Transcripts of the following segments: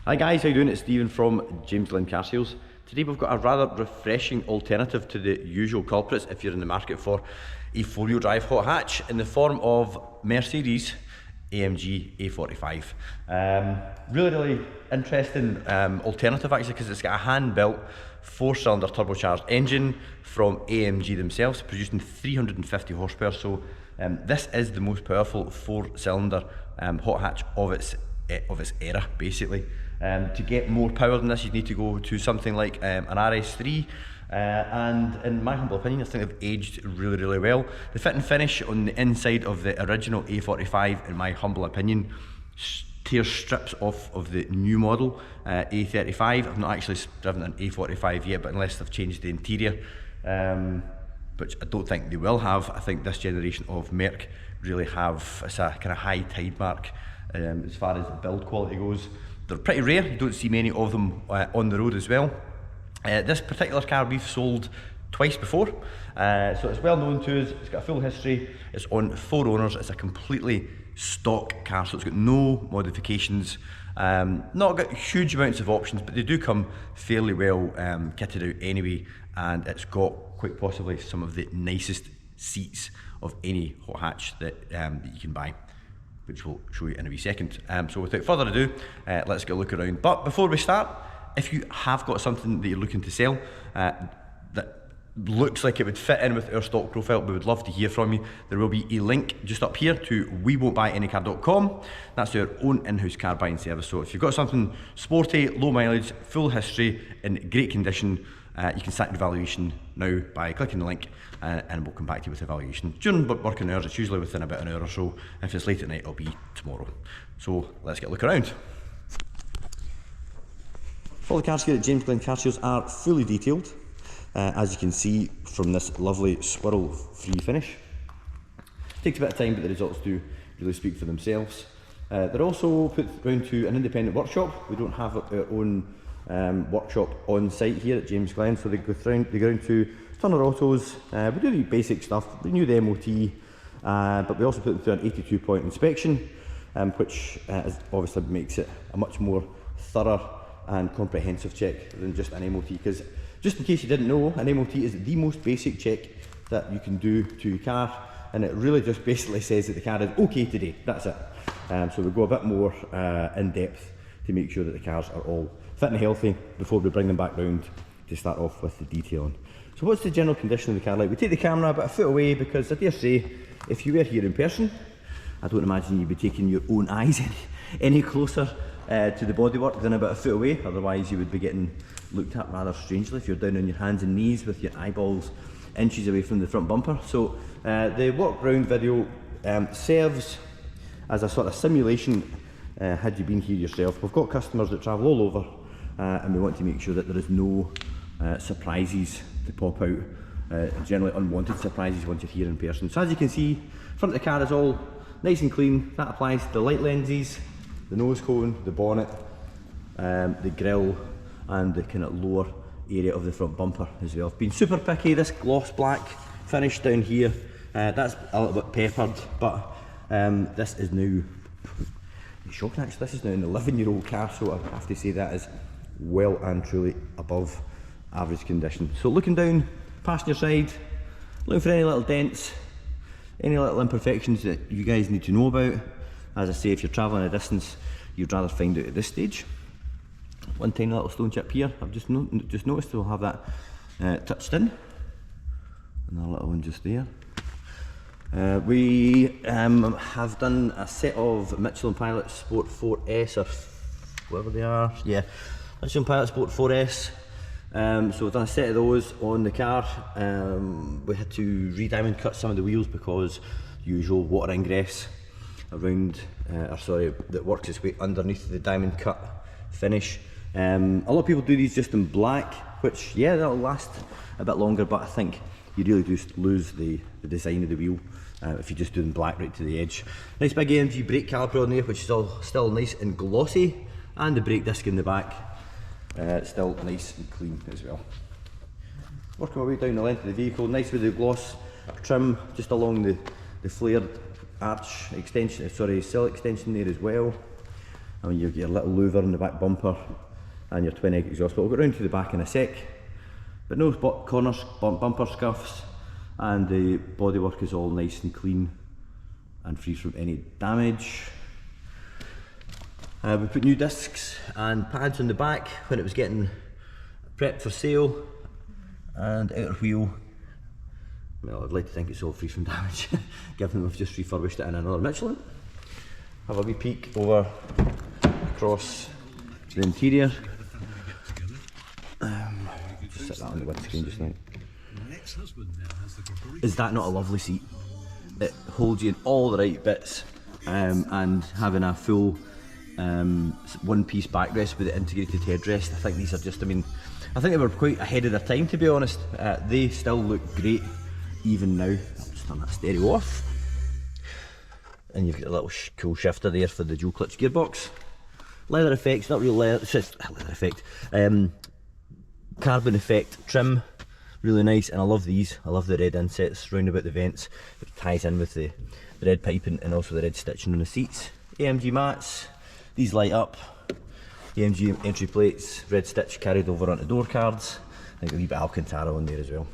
Hi guys, how you doing? It's Stephen from Glen Car Sales. Today we've got a rather refreshing alternative to the usual culprits if you're in the market for a four-wheel drive hot hatch in the form of Mercedes AMG A45. Really interesting alternative actually, because it's got a hand-built four-cylinder turbocharged engine from AMG themselves, producing 350 horsepower. So this is the most powerful four-cylinder hot hatch of its era, basically. To get more power than this, you need to go to something like an RS3, and in my humble opinion, I think they've aged really well. The fit and finish on the inside of the original A45, in my humble opinion, tears strips off of the new model A35. I've not actually driven an A45 yet, but unless they've changed the interior, which I don't think they will have, I think this generation of Merc really have, it's a kind of high tide mark as far as the build quality goes. They're pretty rare, you don't see many of them on the road as well. This particular car we've sold twice before, so it's well known to us, it's got a full history, it's on 4 owners, it's a completely stock car, so it's got no modifications, not got huge amounts of options, but they do come fairly well kitted out anyway, and it's got quite possibly some of the nicest seats of any hot hatch that you can buy, which we'll show you in a wee second. So without further ado, let's get a look around. But before we start, if you have got something that you're looking to sell that looks like it would fit in with our stock profile, we would love to hear from you. There will be a link just up here to wewon'tbuyanycar.com. That's our own in-house car buying service. So if you've got something sporty, low mileage, full history, in great condition, you can start your valuation now by clicking the link, and we'll come back to you with the valuation. During working hours, it's usually within about an hour or so. If it's late at night, it'll be tomorrow. So let's get a look around. All the cars here at Glen Car Sales are fully detailed, as you can see from this lovely swirl-free finish. Takes a bit of time, but the results do really speak for themselves. They're also put round to an independent workshop. We don't have our own workshop on site here at Glen, so they go round to Turner Autos. We do the basic stuff, renew the MOT, but we also put them through an 82-point inspection, which obviously makes it a much more thorough and comprehensive check than just an MOT, because just in case you didn't know, an MOT is the most basic check that you can do to your car, and it really just basically says that the car is okay today, that's it. So we go a bit more in depth to make sure that the cars are all fit and healthy before we bring them back round to start off with the detailing. So what's the general condition of the car like? We take the camera about a foot away because I dare say, if you were here in person, I don't imagine you'd be taking your own eyes any closer to the bodywork than about a foot away, otherwise you would be getting looked at rather strangely if you're down on your hands and knees with your eyeballs inches away from the front bumper. So the walk round video serves as a sort of simulation had you been here yourself. We've got customers that travel all over, and we want to make sure that there is no surprises to pop out, generally unwanted surprises once you're here in person. So as you can see, front of the car is all nice and clean. That applies to the light lenses, the nose cone, the bonnet, the grille, and the kind of lower area of the front bumper as well. I've been super picky. This gloss black finish down here, that's a little bit peppered, but this is now shocking actually. This is now an 11-year-old car, so I have to say that is well and truly above average condition. So looking down passenger side, looking for any little dents, any little imperfections that you guys need to know about. As I say, if you're travelling a distance, you'd rather find out at this stage. One tiny little stone chip here, I've just noticed we'll have that touched in. Another little one just there. We have done a set of Michelin Pilot Sport 4S, or whatever they are, yeah, Michelin Pilot Sport 4S. So we've done a set of those on the car. We had to re-diamond cut some of the wheels because usual water ingress around, that works its way underneath the diamond cut finish. A lot of people do these just in black, which, yeah, that'll last a bit longer, but I think you really do lose the design of the wheel if you just do them black right to the edge. Nice big AMG brake caliper on there, which is all still nice and glossy, and the brake disc in the back still nice and clean as well. Working my way down the length of the vehicle, nice with the gloss trim just along the flared arch extension, sill extension there as well. I mean, you've got your little louver in the back bumper and your twin egg exhaust, but we'll go round to the back in a sec. But no corners, bumper scuffs, and the bodywork is all nice and clean and free from any damage. We put new discs and pads on the back when it was getting prepped for sale, and outer wheel, well, I'd like to think it's all free from damage given we've just refurbished it in another Michelin. Have a wee peek over across the interior. Just set that on the windscreen just now. Is that not a lovely seat? It holds you in all the right bits, and having a full one-piece backrest with the integrated headrest. I think these are just, I mean, I think they were quite ahead of their time, to be honest. They still look great even now. I'll just turn that stereo off. And you've got a little cool shifter there for the dual clutch gearbox. Leather effects, not real leather, it's just leather effect. Carbon effect trim, really nice, and I love these. I love the red insets round about the vents. It ties in with the red piping and also the red stitching on the seats. AMG mats, these light up. AMG entry plates, red stitch carried over onto door cards. I think a wee bit of Alcantara on there as well.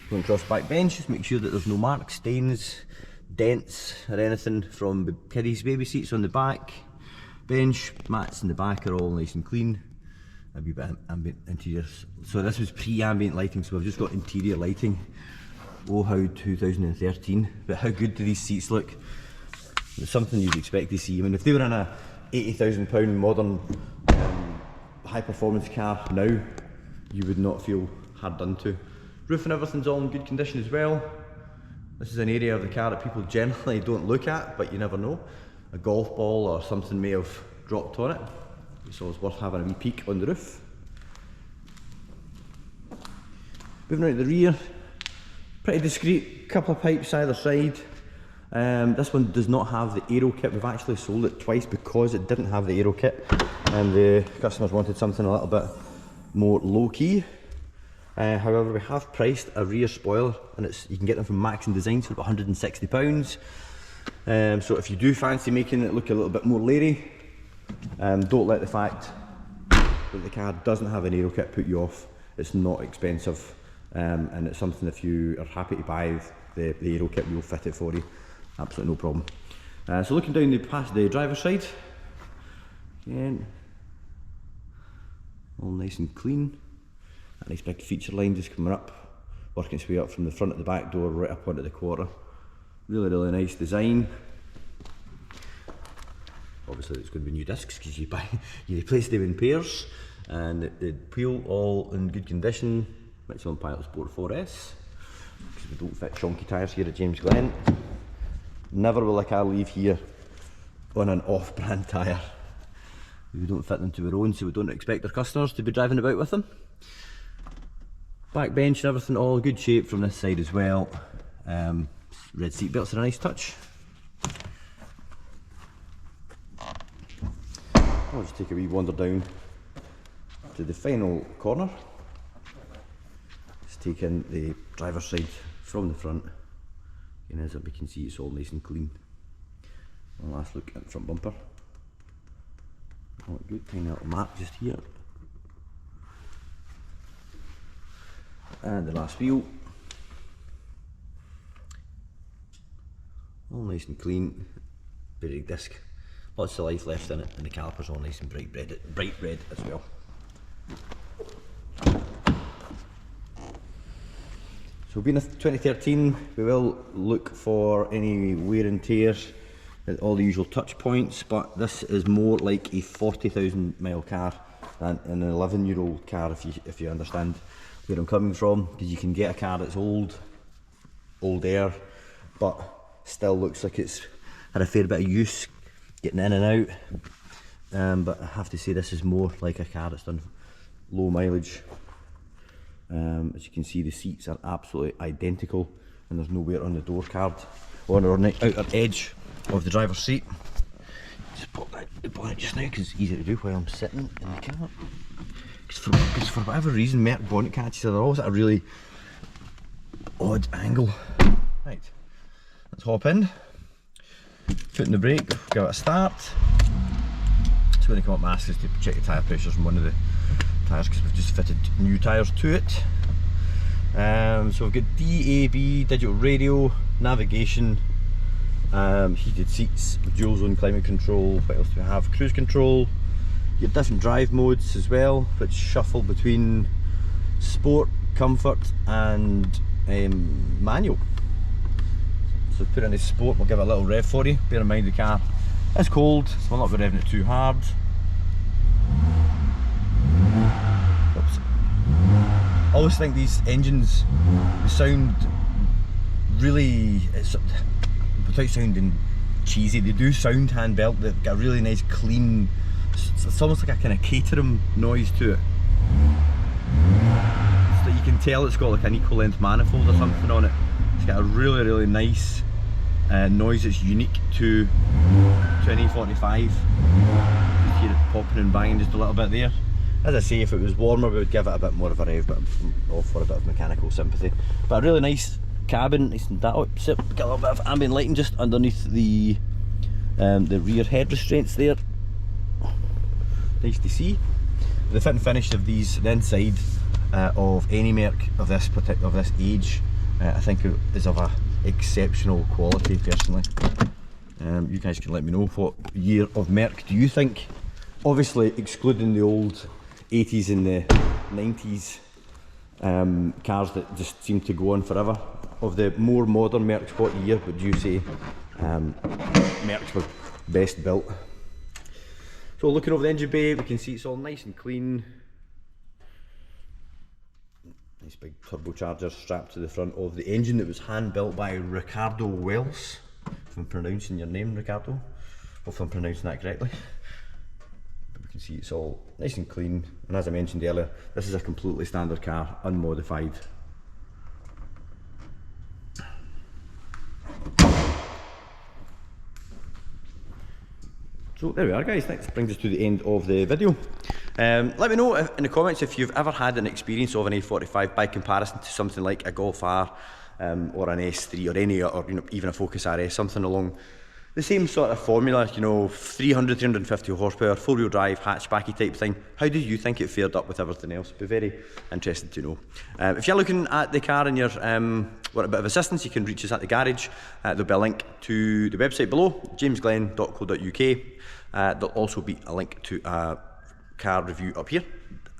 Going across back bench, just make sure that there's no marks, stains, dents or anything from kiddies' baby seats on the back. Bench, mats in the back are all nice and clean. A wee bit of ambient interiors. So this was pre-ambient lighting, so we've just got interior lighting. Oh how 2013, but how good do these seats look? It's something you'd expect to see. I mean, if they were in a £80,000 modern high performance car now, you would not feel hard done to. Roof and everything's all in good condition as well. This is an area of the car that people generally don't look at, but you never know. A golf ball or something may have dropped on it, so it's worth having a wee peek on the roof. Moving out to the rear, pretty discreet, couple of pipes either side. This one does not have the aero kit. We've actually sold it twice because it didn't have the aero kit, and the customers wanted something a little bit more low-key. However, we have priced a rear spoiler, and you can get them from Max and Designs for about £160. So if you do fancy making it look a little bit more leery, don't let the fact that the car doesn't have an aero kit put you off. It's not expensive, and it's something, if you are happy to buy the aero kit, we'll fit it for you. Absolutely no problem. So looking down the driver's side, again, all nice and clean. A nice big feature line just coming up, working its way up from the front of the back door right up onto the quarter. Really, really nice design. Obviously it's going to be new discs because you replace them in pairs, and the wheel all in good condition. Michelin Pilot Sport 4S, because we don't fit chunky tyres here at James Glen. Never will a car leave here on an off-brand tyre. We don't fit them to our own, so we don't expect our customers to be driving about with them. Back bench and everything all in good shape from this side as well. Red seat belts are a nice touch. I'll just take a wee wander down to the final corner. Just take in the driver's side from the front, and as we can see, it's all nice and clean. One last look at the front bumper. Oh, good, tiny little map just here. And the last wheel, all nice and clean, big disc, lots of life left in it, and the calipers all nice and bright red as well. So being a 2013, we will look for any wear and tear at all the usual touch points, but this is more like a 40,000 mile car than an 11-year-old car, if you understand where I'm coming from, because you can get a car that's older, but still looks like it's had a fair bit of use getting in and out. But I have to say, this is more like a car that's done low mileage. As you can see, the seats are absolutely identical, and there's no wear on the door card or on the outer edge of the driver's seat. Just pop that bonnet just now because it's easier to do while I'm sitting in the car. Because for whatever reason, Merc bonnet catches are always at a really odd angle. Right, let's hop in. Foot in the brake, give it a start. So when you come up, my ask is to check the tyre pressures on one of the tyres because we've just fitted new tyres to it. So we've got DAB, digital radio, navigation, heated seats, dual zone climate control. What else do we have? Cruise control. You have different drive modes as well, which shuffle between sport, comfort and manual. So put it into sport, we'll give it a little rev for you. Bear in mind the car is cold, so we'll not be revving it too hard. Oops. I always think these engines sound really, without sounding cheesy, they do sound hand-built. They've got a really nice clean, it's almost like a kind of Caterham noise to it. So you can tell it's got like an equal length manifold or something on it. It's got a really nice noise that's unique to an A45. You hear it popping and banging just a little bit there. As I say, if it was warmer we would give it a bit more of a rev, but I'm all for a bit of mechanical sympathy. But a really nice cabin, nice and that. Got a little bit of ambient lighting just underneath the rear head restraints there. Nice to see. The fit and finish of these, the inside of any Merc of this age, I think is of a exceptional quality personally. You guys can let me know what year of Merc do you think, obviously excluding the old 80s and the 90s cars that just seem to go on forever. Of the more modern Mercs, what year would you say Mercs were best built? So looking over the engine bay, we can see it's all nice and clean. Nice big turbocharger strapped to the front of the engine that was hand built by Ricardo Wells. If I'm pronouncing your name, Ricardo. Hopefully I'm pronouncing that correctly. But we can see it's all nice and clean. And as I mentioned earlier, this is a completely standard car, unmodified. So there we are guys, that brings us to the end of the video. Let me know in the comments if you've ever had an experience of an A45 by comparison to something like a Golf R or an S3 or any, or even a Focus RS, something along the same sort of formula, 300, 350 horsepower, four-wheel drive, hatchbacky type thing. How do you think it fared up with everything else? Be very interested to know. If you're looking at the car and you're want a bit of assistance, you can reach us at the garage. There'll be a link to the website below, jamesglen.co.uk. There'll also be a link to a car review up here.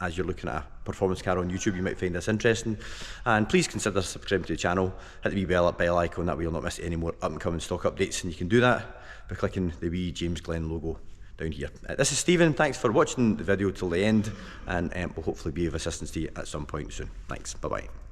As you're looking at a performance car on YouTube, you might find this interesting. And please consider subscribing to the channel, hit the wee bell icon, that way you'll not miss any more up and coming stock updates, and you can do that by clicking the wee James Glen logo down here. This is Stephen, thanks for watching the video till the end, and we'll hopefully be of assistance to you at some point soon. Thanks, bye bye.